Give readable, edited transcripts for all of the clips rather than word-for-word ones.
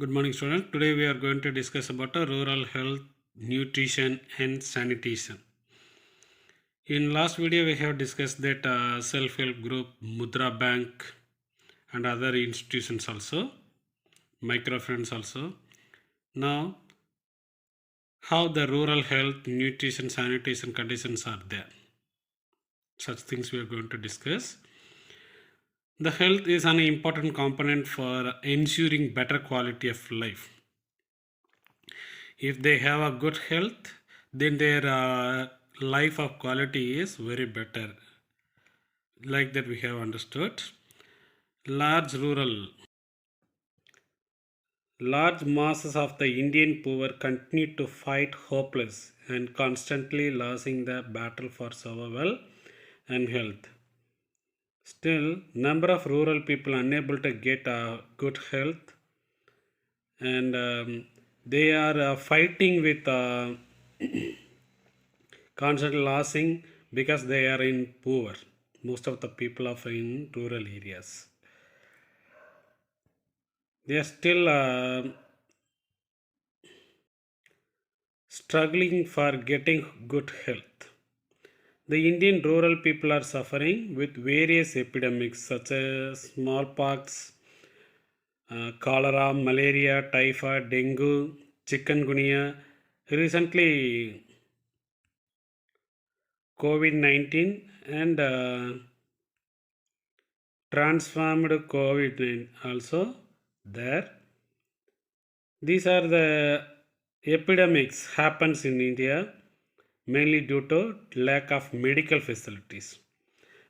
Good morning, students. Today we are going to discuss about rural health, nutrition, and sanitation. In last video, we have discussed that self-help group, Mudra Bank, and other institutions also, microfinance also. Now, how the rural health, nutrition, sanitation conditions are there. Such things we are going to discuss. The health is an important component for ensuring better quality of life. If they have a good health, then their life of quality is very better. Like that we have understood. Large rural large masses of the Indian poor continue to fight hopeless and constantly losing the battle for survival and health. Still, number of rural people unable to get a good health, and they are fighting with constant losing because they are in poor. Most of the people are in rural areas. They are still struggling for getting good health. The Indian rural people are suffering with various epidemics such as smallpox, cholera, malaria, typhoid, dengue, chikungunya. Recently, COVID 19 and transformed COVID also there. These are the epidemics happens in India mainly due to lack of medical facilities,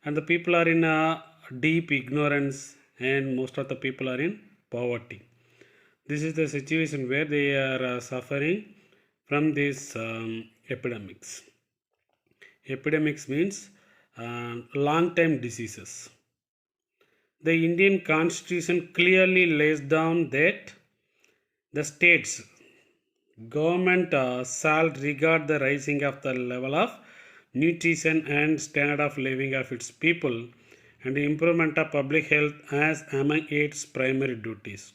and the people are in a deep ignorance, and most of the people are in poverty. This is the situation where they are suffering from these epidemics. Epidemics means long time diseases. The Indian constitution clearly lays down that the states government shall regard the rising of the level of nutrition and standard of living of its people and improvement of public health as among its primary duties.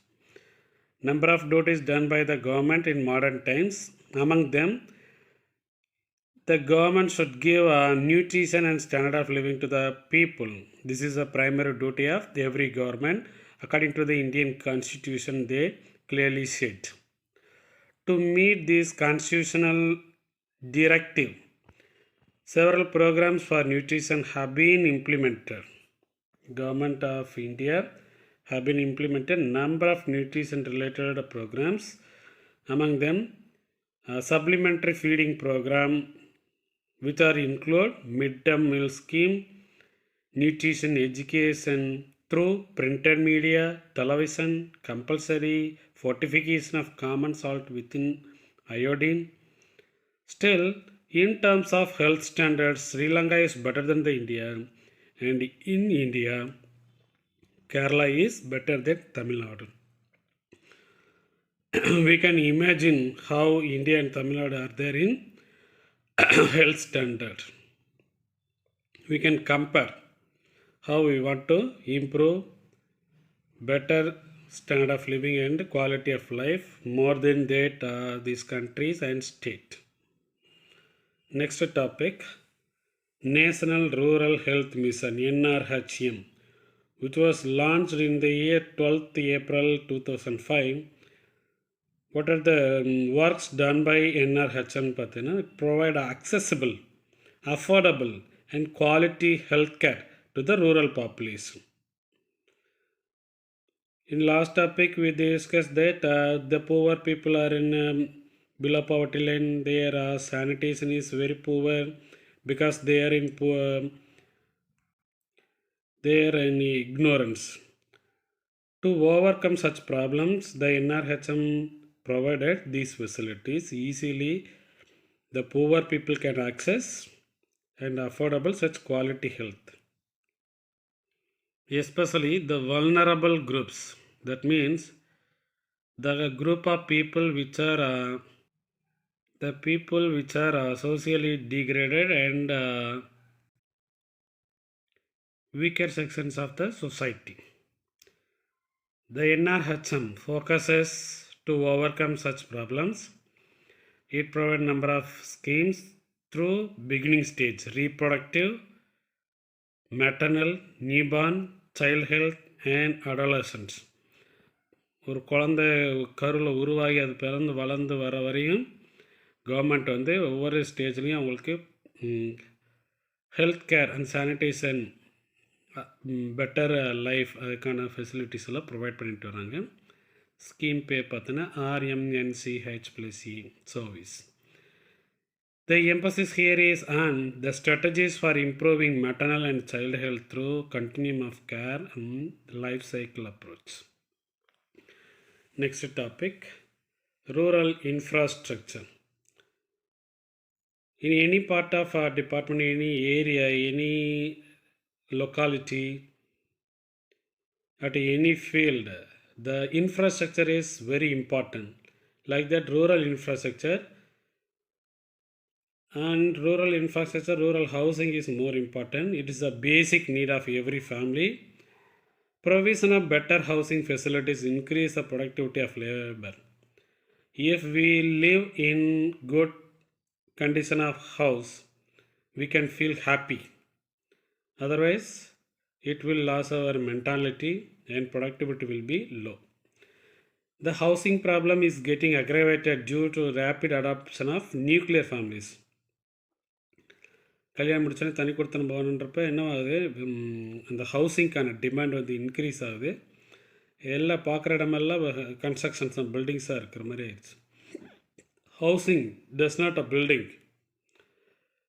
Number of duties done by the government in modern times. Among them, the government should give nutrition and standard of living to the people. This is a primary duty of every government. According to the Indian Constitution, they clearly said. To meet this constitutional directive, several programs for nutrition have been implemented. Government of India have been implemented number of nutrition related programs. Among them, a supplementary feeding program, which are include midday meal scheme, nutrition education through printed media, television, compulsory fortification of common salt within iodine. Still, in terms of health standards, Sri Lanka is better than the India, and in India, Kerala is better than Tamil Nadu. We can imagine how India and Tamil Nadu are there in health standard. We can compare how we want to improve better standard of living and quality of life more than that these countries and state. Next topic, National Rural Health Mission NRHM, which was launched in the year 12th April 2005. What are the works done by NRHM? Provide accessible, affordable, and quality healthcare to the rural population. In last topic, we discussed that the poor people are in below poverty line. Their sanitation is very poor because they are in poor, they are in ignorance. To overcome such problems, the NRHM provided these facilities easily. The poor people can access and affordable such quality health, especially the vulnerable groups. That means the group of people which are socially degraded and weaker sections of the society. The NRHM focuses to overcome such problems. It provides number of schemes through beginning stage, reproductive, maternal, newborn, child health and adolescence. ஒரு குழந்தை கருவில் உருவாகி அது பிறந்து வளர்ந்து வர வரையும் government வந்து ஒவ்வொரு ஸ்டேஜ்லேயும் அவங்களுக்கு health care and sanitation better life அதுக்கான ஃபெசிலிட்டிஸ் எல்லாம் ப்ரொவைட் பண்ணிட்டு வராங்க. ஸ்கீம் பேர் பார்த்தோன்னா RMNCH+E service. The emphasis here is on the strategies for improving maternal and child health through continuum of care and life cycle approach. Next topic, rural infrastructure. In any part of our department, any area, any locality, at any field, the infrastructure is very important. Like that, rural infrastructure. And rural infrastructure, rural housing is more important. It is a basic need of every family. Provision of better housing facilities increase the productivity of labor. If we live in good condition of house, we can feel happy. Otherwise, it will lose our mentality and productivity will be low. The housing problem is getting aggravated due to rapid adoption of nuclear families. கல்யாணம் முடிச்சோன்னே தனி கொடுத்தனம் போகணுன்றப்ப என்ன ஆகுது, அந்த ஹவுசிங்க்கான demand வந்து increase ஆகுது. எல்லாம் பார்க்குற இடமெல்லாம் கன்ஸ்ட்ரக்ஷன்ஸ் பில்டிங்ஸாக இருக்கிற மாதிரி ஆயிடுச்சு. Housing does not a building.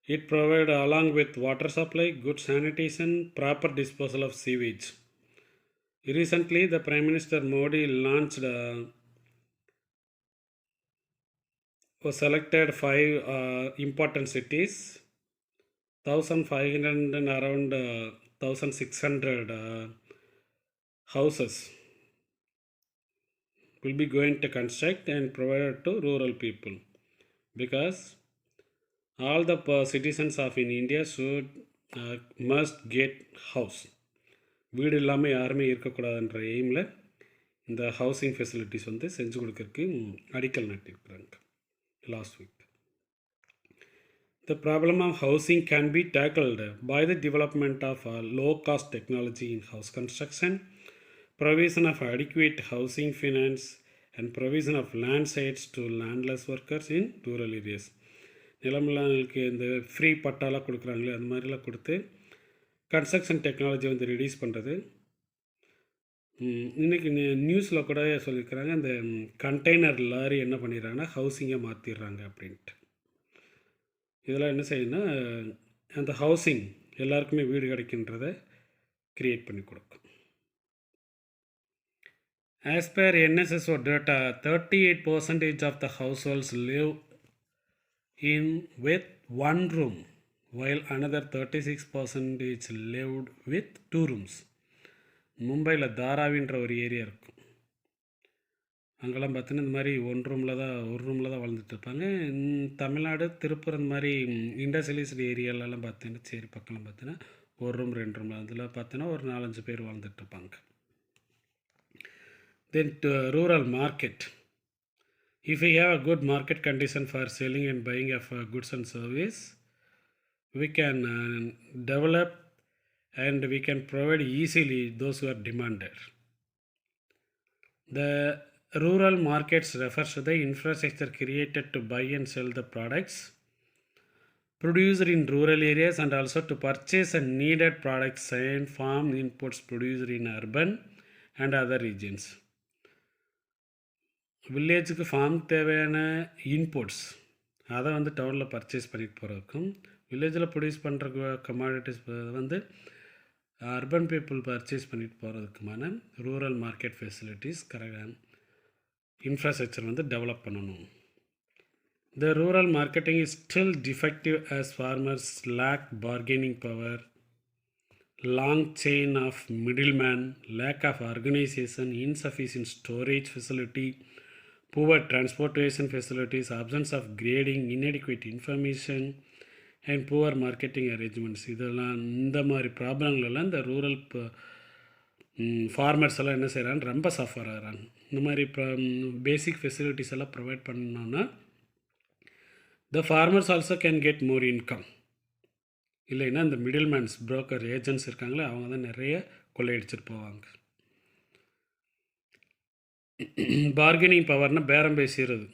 It provide along with water supply, good sanitation, proper disposal of sewage. Recently, the Prime Minister Modi launched selected 5 important cities. 1,500 and around 1,600 houses will be going to construct and provide to rural people, because all the citizens of in India should must get house. வீடு இல்லாமல் யாருமே இருக்கக்கூடாதுன்ற எய்மில் இந்த housing facilities வந்து செஞ்சு கொடுக்கறதுக்கு அடிக்கல் நாட்டியிருக்கிறாங்க last week. The problem of housing can be tackled by the development of low-cost technology in house construction, provision of adequate housing finance, and provision of land sites to landless workers in rural areas. நிலமில்லாங்களுக்கு இந்த free பட்டாலாம் கொடுக்குறாங்களே அந்த மாதிரிலாம் கொடுத்து construction technology வந்து release பண்ணுறது. இன்றைக்கி நியூஸில் கூட சொல்லியிருக்கிறாங்க, இந்த கண்டெய்னர் லாரி என்ன பண்ணிடுறாங்கன்னா ஹவுசிங்கை மாற்றிடுறாங்க அப்படின்ட்டு. இதெல்லாம் என்ன செய்யணும்னா அந்த ஹவுசிங் எல்லாருக்குமே வீடு கிடைக்கின்றதை க்ரியேட் பண்ணி கொடுக்கும். As per NSSO data, 38% of the households live in with one room, while another 36% lived with 2 rooms. மும்பையில் தாராவின்ற ஒரு ஏரியா இருக்கும். அங்கெல்லாம் பார்த்தீங்கன்னா இந்த மாதிரி ஒரு ரூமில் தான் வாழ்ந்துட்டு இருப்பாங்க. தமிழ்நாடு திருப்பூர் இந்த மாதிரி இண்டஸ்ட்ரியலைஸ்டு ஏரியாலெலாம் பார்த்தீங்கன்னா சரி பக்கம்லாம் பார்த்தீங்கன்னா 1 ரூம் 2 ரூமில் அதில் பார்த்தீங்கன்னா ஒரு 4-5 பேர் வாழ்ந்துட்டுருப்பாங்க. Then rural market. If we have a good market condition for selling and buying of goods and service, we can develop and we can provide easily those who are demanded. The rural markets refers to the infrastructure created to buy and sell the products produced in rural areas and also to purchase and needed products and farm inputs produced in urban and other regions. வில்லேஜுக்கு farm தேவையான inputs அதை வந்து டவுனில் purchase பண்ணிட்டு போகிறதுக்கும், வில்லேஜில் produce பண்ணுற commodities வந்து அர்பன் பீப்புள் பர்ச்சேஸ் பண்ணிட்டு போகிறதுக்குமான ரூரல் மார்க்கெட் ஃபெசிலிட்டிஸ் கரெக்டாக இன்ஃப்ராஸ்ட்ரக்சர் வந்து டெவலப் பண்ணணும். The rural marketing is still defective as farmers lack bargaining power, long chain of middlemen, lack of organization, insufficient storage facility, poor transportation facilities, absence of grading, inadequate information and poor marketing arrangements. இதெல்லாம் இந்த மாதிரி ப்ராப்ளங்களெல்லாம் இந்த rural farmers எல்லாம் என்ன செய்கிறான்னு ரொம்ப suffer ஆகிறாங்க. இந்த மாதிரி பேசிக் ஃபெசிலிட்டிஸ் எல்லாம் ப்ரொவைட் பண்ணோன்னா த farmers also can get more income. இல்லைன்னா இந்த மிடில் மேன்ஸ் புரோக்கர் ஏஜென்ட்ஸ் இருக்காங்களே அவங்க தான் நிறைய கொள்ளையடிச்சிட்டு போவாங்க. பார்கெனிங் பவர்னால் பேரம் பேசிடுறது.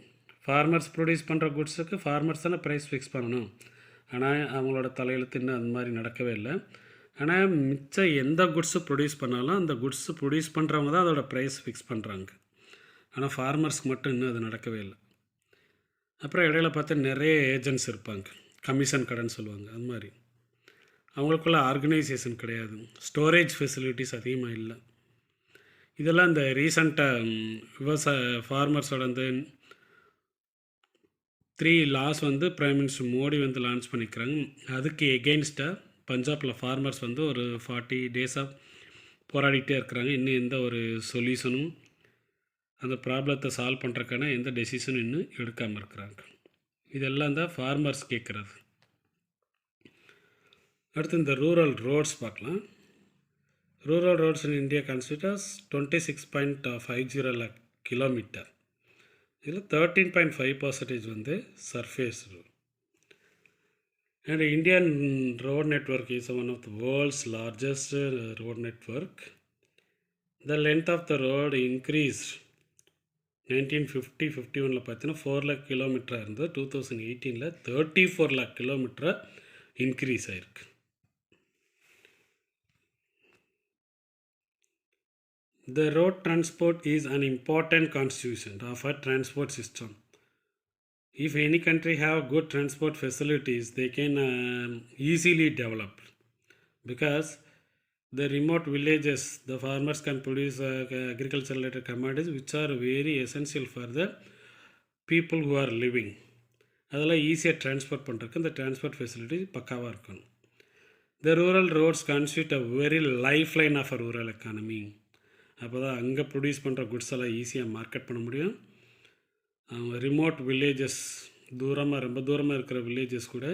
ஃபார்மர்ஸ் ப்ரொடியூஸ் பண்ணுற குட்ஸுக்கு ஃபார்மர்ஸ் தானே ப்ரைஸ் ஃபிக்ஸ் பண்ணணும். ஆனால் அவங்களோட தலையெழுத்து இன்னும் அந்த மாதிரி நடக்கவே இல்லை. ஆனால் மிச்சம் எந்த குட்ஸு ப்ரொடியூஸ் பண்ணாலும் அந்த குட்ஸு ப்ரொடியூஸ் பண்ணுறவங்க தான் அதோடய ப்ரைஸ் ஃபிக்ஸ் பண்ணுறாங்க. ஆனால் ஃபார்மர்ஸ்க்கு மட்டும் இன்னும் அது நடக்கவே இல்லை. அப்புறம் இடையில பார்த்தா நிறைய ஏஜென்ட்ஸ் இருப்பாங்க, கமிஷன் கடைன்னு சொல்லுவாங்க. அது மாதிரி அவங்களுக்குள்ள ஆர்கனைசேஷன் கிடையாது, ஸ்டோரேஜ் ஃபெசிலிட்டிஸ் அதிகமாக இல்லை. இதெல்லாம் இந்த ரீசண்டாக ஃபார்மர்ஸோட இந்த 3 laws prime minister Modi launch பண்ணிக்கிறாங்க. அதுக்கு எகெயின்ஸ்டாக பஞ்சாபில் ஃபார்மர்ஸ் ஒரு 40 டேஸாக போராடிக்கிட்டே இருக்கிறாங்க. இன்னும் எந்த ஒரு சொல்யூஷனும் அந்த ப்ராப்ளத்தை சால்வ் பண்ணுறதுக்கான எந்த டெசிஷனும் இன்னும் எடுக்காமல் இருக்கிறாங்க. இதெல்லாம் தான் ஃபார்மர்ஸ் கேட்குறது. அடுத்து இந்த ரூரல் ரோட்ஸ் பார்க்கலாம். Rural roads in India considers 26.50 lakh kilometre. இதில் 13.5% surface road. And Indian road network is one of the world's largest road network. The length of the road increase 1950-51 பார்த்தீங்கன்னா 4 lakh கிலோமீட்டராக இருந்தது. 2018 34 lakh கிலோமீட்டராக increase ஆகிருக்கு. The road transport is an important constituent of a transport system. If any country have good transport facilities, they can easily develop, because the remote villages, the farmers can produce agricultural related commodities which are very essential for the people who are living. அதெல்லாம் ஈஸியாக transport பண்ணுறதுக்கு இந்த transport facility பக்காவாக இருக்கணும். The rural roads constitute a very lifeline of a rural economy. அப்போ தான் அங்கே produce பண்ணுற குட்ஸ் எல்லாம் ஈஸியாக மார்க்கெட் பண்ண முடியும். ரிமோட் வில்லேஜஸ், ரொம்ப தூரமாக இருக்கிற வில்லேஜஸ் கூட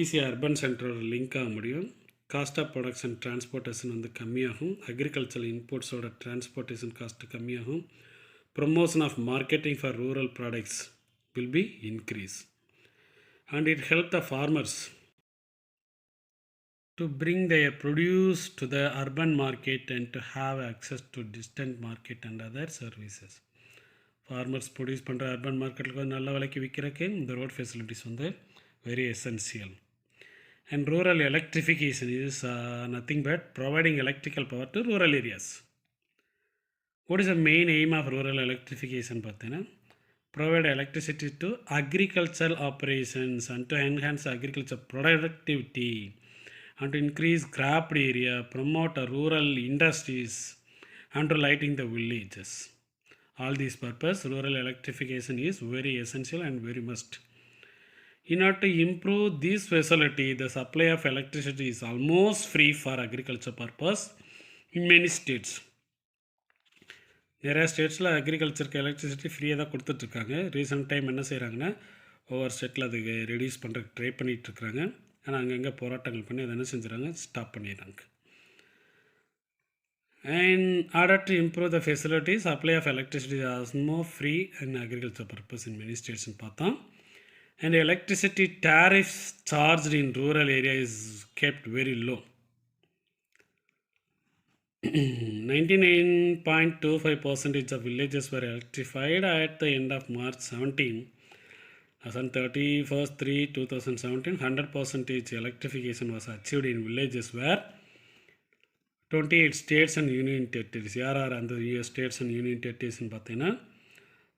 ஈஸியாக அர்பன் சென்டரோட லிங்க் ஆக முடியும். காஸ்ட் ஆஃப் ப்ரொடக்ஷன் டிரான்ஸ்போர்ட்டேஷன் கம்மியாகும். அக்ரிகல்ச்சரல் இன்புட்ஸோட டிரான்ஸ்போர்ட்டேஷன் காஸ்ட்டு கம்மியாகும். Promotion of marketing for rural products will be increase. And it help the farmers to bring their produce to the urban market and to have access to distant market and other services. Farmers produce பண்ணுற urban marketக்கு நல்ல விலைக்கு விற்கிறதுக்கு இந்த road facilities very essential. And rural electrification is nothing but providing electrical power to rural areas. What is the main aim of rural electrification? பார்த்தீங்கன்னா provide electricity to agricultural operations and to enhance agriculture productivity and to increase cropped area, promote rural industries and to lighting the villages. All these purpose, rural electrification is very essential and very must. In order to improve this facility, the supply of electricity is almost free for agriculture purpose in many states. நிறையா ஸ்டேட்ஸில் அக்ரிகல்ச்சருக்கு electricity ஃப்ரீயாக தான் கொடுத்துட்ருக்காங்க. Recent time என்ன செய்கிறாங்கன்னா ஒவ்வொரு ஸ்டேட்டில் அதுக்கு reduce பண்ணுறதுக்கு ட்ரை பண்ணிகிட்ருக்குறாங்க. ஆனால் அங்கங்கே போராட்டங்கள் பண்ணி அதை என்ன செஞ்சுறாங்க, ஸ்டாப் பண்ணிடுறாங்க. And order to improve the facility, supply of electricity as more free and agriculture purpose in many ஸ்டேட்ஸ்னு பார்த்தோம். And electricity tariffs charged in rural area is kept very low. 99.25% of villages were electrified at the end of March 17. As on 31/3/2017, 100% electrification was achieved in villages where 28 states and union territories. யார் அந்த states and union டெரிட்டரிஸ்ன்னு பார்த்தீங்கன்னா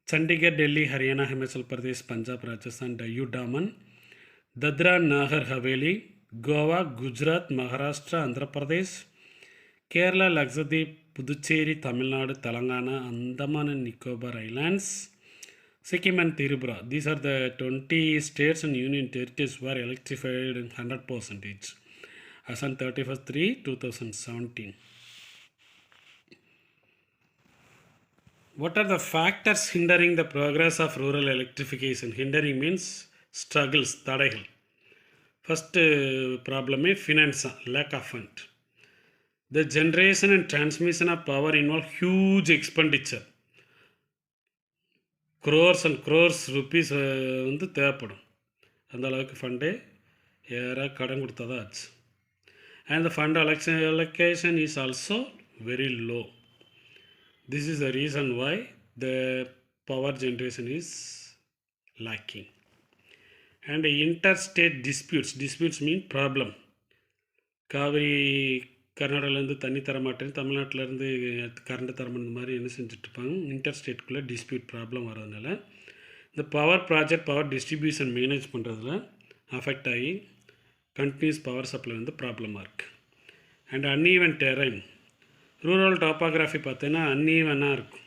Chandigarh, Delhi, Haryana, Himachal Pradesh, Punjab, Rajasthan, Diu Daman, Dadra Nagar Haveli, Goa, Gujarat, Maharashtra, Andhra Pradesh, Kerala, Lakshadweep, Puducherry, Tamil Nadu, Telangana, Andaman and Nicobar Islands, Sikkim and Tripura. These are the 20 states and union territories were electrified in 100% as on 31/3/2017. What are the factors hindering the progress of rural electrification? Hindering means struggles, தடைகள். First problem is finance, lack of fund. The generation and transmission of power involve huge expenditure. crores and crores rupees வந்து தேவைப்படும். அந்த அளவுக்கு ஃபண்டே யாராக கடன் கொடுத்தா தான் ஆச்சு. And the fund allocation is also very low. This is the reason why the power generation is lacking. And interstate disputes mean problem. Kaveri கர்நாடகாவிலேருந்து தண்ணி தர மாட்டேன்னு தமிழ்நாட்டிலேருந்து கரண்ட் தரணும் இந்த மாதிரி என்ன செஞ்சுட்ருப்பாங்க. இன்டர்ஸ்டேட்டுக்குள்ளே டிஸ்பியூட் ப்ராப்ளம் வரதுனால இந்த power project power distribution manage பண்ணுறதுல அஃபெக்ட் ஆகி கண்டினியூஸ் பவர் சப்ளை வந்து ப்ராப்ளமாக இருக்குது. அண்ட் அன்ஈவன் டெரைன், ரூரல் டாப்பாகிராஃபி பார்த்தீங்கன்னா அன்ஈவனாக இருக்கும்.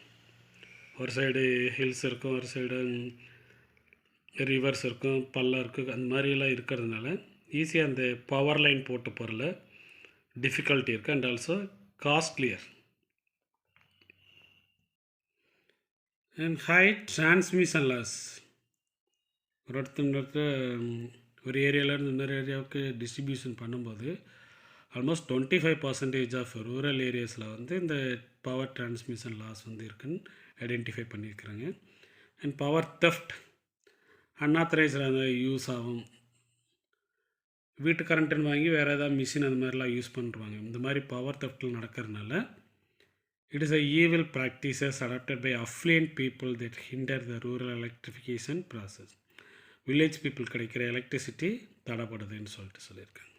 ஒரு சைடு ஹில்ஸ் இருக்கும், ஒரு சைடு ரிவர்ஸ் இருக்கும், பள்ளம் இருக்கும். அந்த மாதிரியெல்லாம் இருக்கிறதுனால ஈஸியாக அந்த பவர் லைன் போட்டு போகிறல டிஃபிகல்ட்டி இருக்குது. And also costlier. And high transmission loss. ஒரு ஏரியாவிலேருந்து இன்னொரு ஏரியாவுக்கு டிஸ்ட்ரிபியூஷன் பண்ணும்போது ஆல்மோஸ்ட் 25% ஆஃப் ரூரல் ஏரியாஸில் வந்து இந்த பவர் டிரான்ஸ்மிஷன் லாஸ் வந்து இருக்குன்னு ஐடென்டிஃபை பண்ணியிருக்கிறாங்க. அண்ட் பவர் தெஃப்ட், அன்ஆத்தரைஸ்டாக யூஸ் ஆகும். வீட்டு கரண்ட்டுன்னு வாங்கி வேறு ஏதாவது மிஷின் அந்த மாதிரிலாம் யூஸ் பண்ணுறாங்க. இந்த மாதிரி பவர் தெஃப்டில் நடக்கிறதுனால it is a evil practices adopted by affluent people that hinder the rural electrification process. Village people கிடைக்கிற எலக்ட்ரிசிட்டி தடைப்படுதுன்னு சொல்லியிருக்காங்க.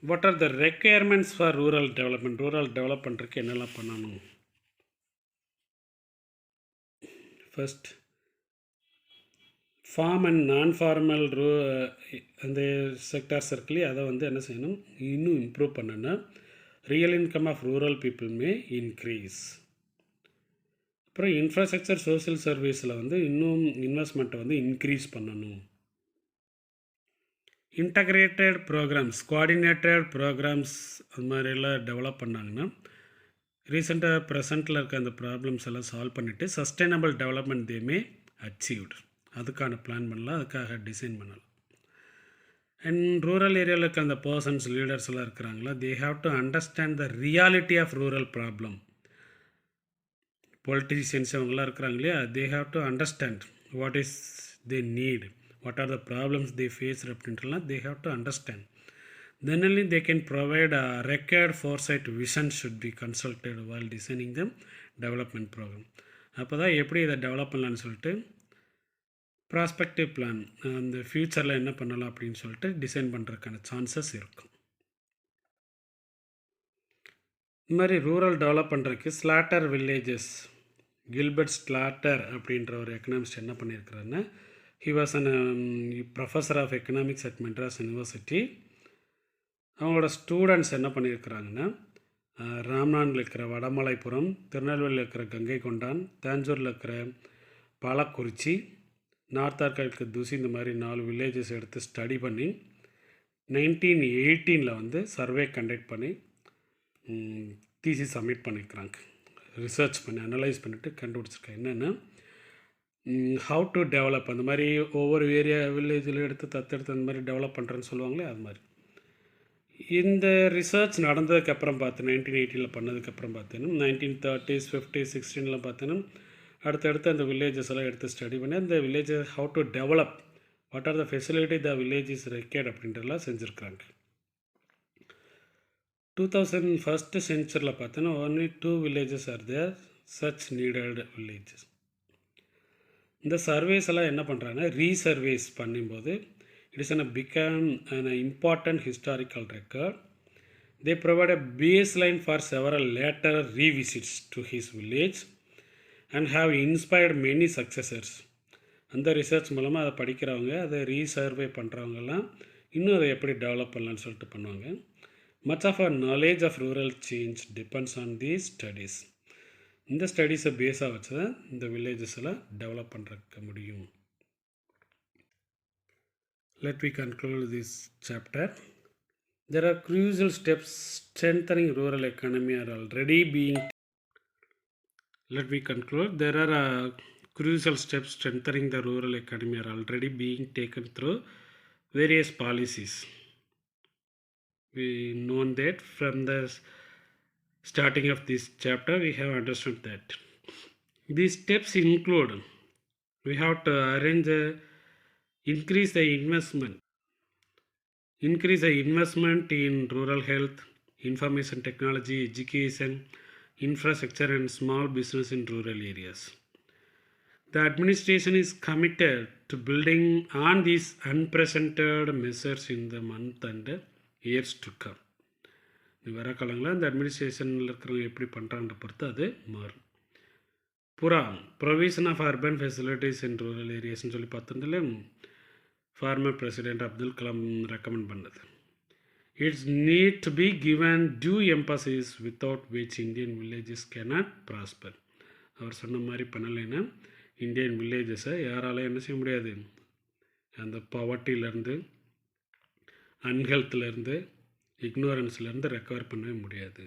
What are the requirements for rural development? Rural develop பண்ணுறதுக்கு என்னெல்லாம் பண்ணணும்? First, farm and non formal அந்த sectors இருக்குல்லையே அதை வந்து என்ன செய்யணும், இன்னும் இம்ப்ரூவ் பண்ணணும்னா real income of rural people may increase. அப்புறம் இன்ஃப்ராஸ்ட்ரக்சர் சோசியல் சர்வீஸில் வந்து இன்னும் இன்வெஸ்ட்மெண்ட்டை வந்து இன்க்ரீஸ் பண்ணணும். இன்டகிரேட்டட் ப்ரோக்ராம்ஸ், கோஆர்டினேட்டட் ப்ரோக்ராம்ஸ் அது மாதிரியெல்லாம் டெவலப் பண்ணாங்கன்னா ரீசெண்டாக ப்ரெசண்ட்டில் இருக்க அந்த ப்ராப்ளம்ஸ் எல்லாம் சால்வ் பண்ணிவிட்டு சஸ்டைனபிள் டெவலப்மெண்ட் தேமே அச்சீவ்டு. அதுக்கான பிளான் பண்ணலாம், அதுக்காக டிசைன் பண்ணலாம். அண்ட் ரூரல் ஏரியாவில் இருக்க அந்த பர்சன்ஸ் லீடர்ஸ் எல்லாம் இருக்கிறாங்களா, they have to understand the reality of rural problem. Politicians அவங்களாம் இருக்கிறாங்க இல்லையா, they have to understand what is they need, what are the problems they face அப்படின்றலாம் they have to understand. Then only they can provide a required foresight vision should be consulted while designing the development program. அப்போ தான் எப்படி இதை develop பண்ணலான்னு சொல்லிட்டு prospective plan, அந்த ஃப்யூச்சரில் என்ன பண்ணலாம் அப்படின்னு சொல்லிட்டு டிசைன் பண்ணுறதுக்கான சான்சஸ் இருக்கும். இந்த மாதிரி ரூரல் டெவலப் பண்ணுறதுக்கு ஸ்லாட்டர் வில்லேஜஸ், கில்பர்ட் ஸ்லாட்டர் அப்படின்ற ஒரு எக்கனாமிஸ்ட் என்ன பண்ணியிருக்கிறாருன்னா, he was an professor of economics at Madras University. அவங்களோட ஸ்டூடெண்ட்ஸ் என்ன பண்ணியிருக்கிறாங்கன்னா, ராம்நாட்டில் இருக்கிற வடமலைப்புரம், திருநெல்வேலியில் இருக்கிற கங்கை கொண்டான், தாஞ்சூரில் இருக்கிற பாலக்குறிச்சி, நார்த் ஆர்காடுக்கு தூசி, இந்த மாதிரி 4 வில்லேஜஸ் எடுத்து ஸ்டடி பண்ணி 1918 வந்து சர்வே கண்டக்ட் பண்ணி தீசிஸ் சப்மிட் பண்ணியிருக்கிறாங்க. ரிசர்ச் பண்ணி அனலைஸ் பண்ணிவிட்டு கண்டுபிடிச்சிருக்கேன் என்னென்னா ஹவு டு டெவலப். அந்த மாதிரி ஒவ்வொரு ஏரியா வில்லேஜில் எடுத்து தத்தெடுத்து அந்த மாதிரி டெவலப் பண்ணுறேன்னு சொல்லுவாங்களே, அது மாதிரி. இந்த ரிசர்ச் நடந்ததுக்கப்புறம் பார்த்து 1980 பண்ணதுக்கப்புறம் பார்த்தீங்கன்னா 1930s 50s 60s பார்த்தீங்கன்னா அடுத்தடுத்து அந்த வில்லேஜஸ் எல்லாம் எடுத்து ஸ்டடி பண்ணி அந்த villages how to develop, what are the facility the village is required அப்படின்றலாம் செஞ்சுருக்குறாங்க. 2001 சென்ச்சுரியில் பார்த்தீங்கன்னா only 2 villages are there such needed villages. இந்த சர்வேஸ் எல்லாம் என்ன பண்ணுறாங்கன்னா ரீசர்வேஸ் பண்ணும்போது it is become an important historical record. They provide a baseline for several later revisits to his village and have inspired many successors. அந்த research மூலமாக அதை படிக்கிறவங்க, அதை ரீசர்வே பண்ணுறவங்கெல்லாம் இன்னும் அதை எப்படி டெவலப் பண்ணலான்னு சொல்லிட்டு பண்ணுவாங்க. Much of our knowledge of rural change depends on these studies. இந்த ஸ்டடீஸை பேஸாக வச்சு தான் இந்த வில்லேஜஸ் எல்லாம் டெவலப் பண்ணுறக்க முடியும். Let me conclude this chapter. There are crucial steps strengthening rural economy are already being. Let me conclude. There are crucial steps strengthening the rural economy are already being taken through various policies. We known that from the starting of this chapter we have understood that. These steps include, we have to arrange increase the investment in rural health, information technology, education, infrastructure and small business in rural areas. The administration is committed to building on these unprecedented measures in the month and years to come. வர காலங்களில் அந்த அட்மினிஸ்ட்ரேஷனில் இருக்கிறவங்க எப்படி பண்ணுறான்ற பொறுத்து அது மாறும். Provision of urban facilities in rural ஏரியாஸ்ன்னு சொல்லி பார்த்ததுல former president Abdul Kalam recommend பண்ணது. It's need to be given due emphasis without which Indian villages cannot prosper. அவர் சொன்ன மாதிரி பண்ணலைன்னா இந்தியன் வில்லேஜஸை யாராலையும் என்ன செய்ய முடியாது, அந்த பவர்ட்டியிலேருந்து, அன்ஹெல்த்லேருந்து, இக்னோரன்ஸ்லேருந்து ரெக்கவர் பண்ணவே முடியாது.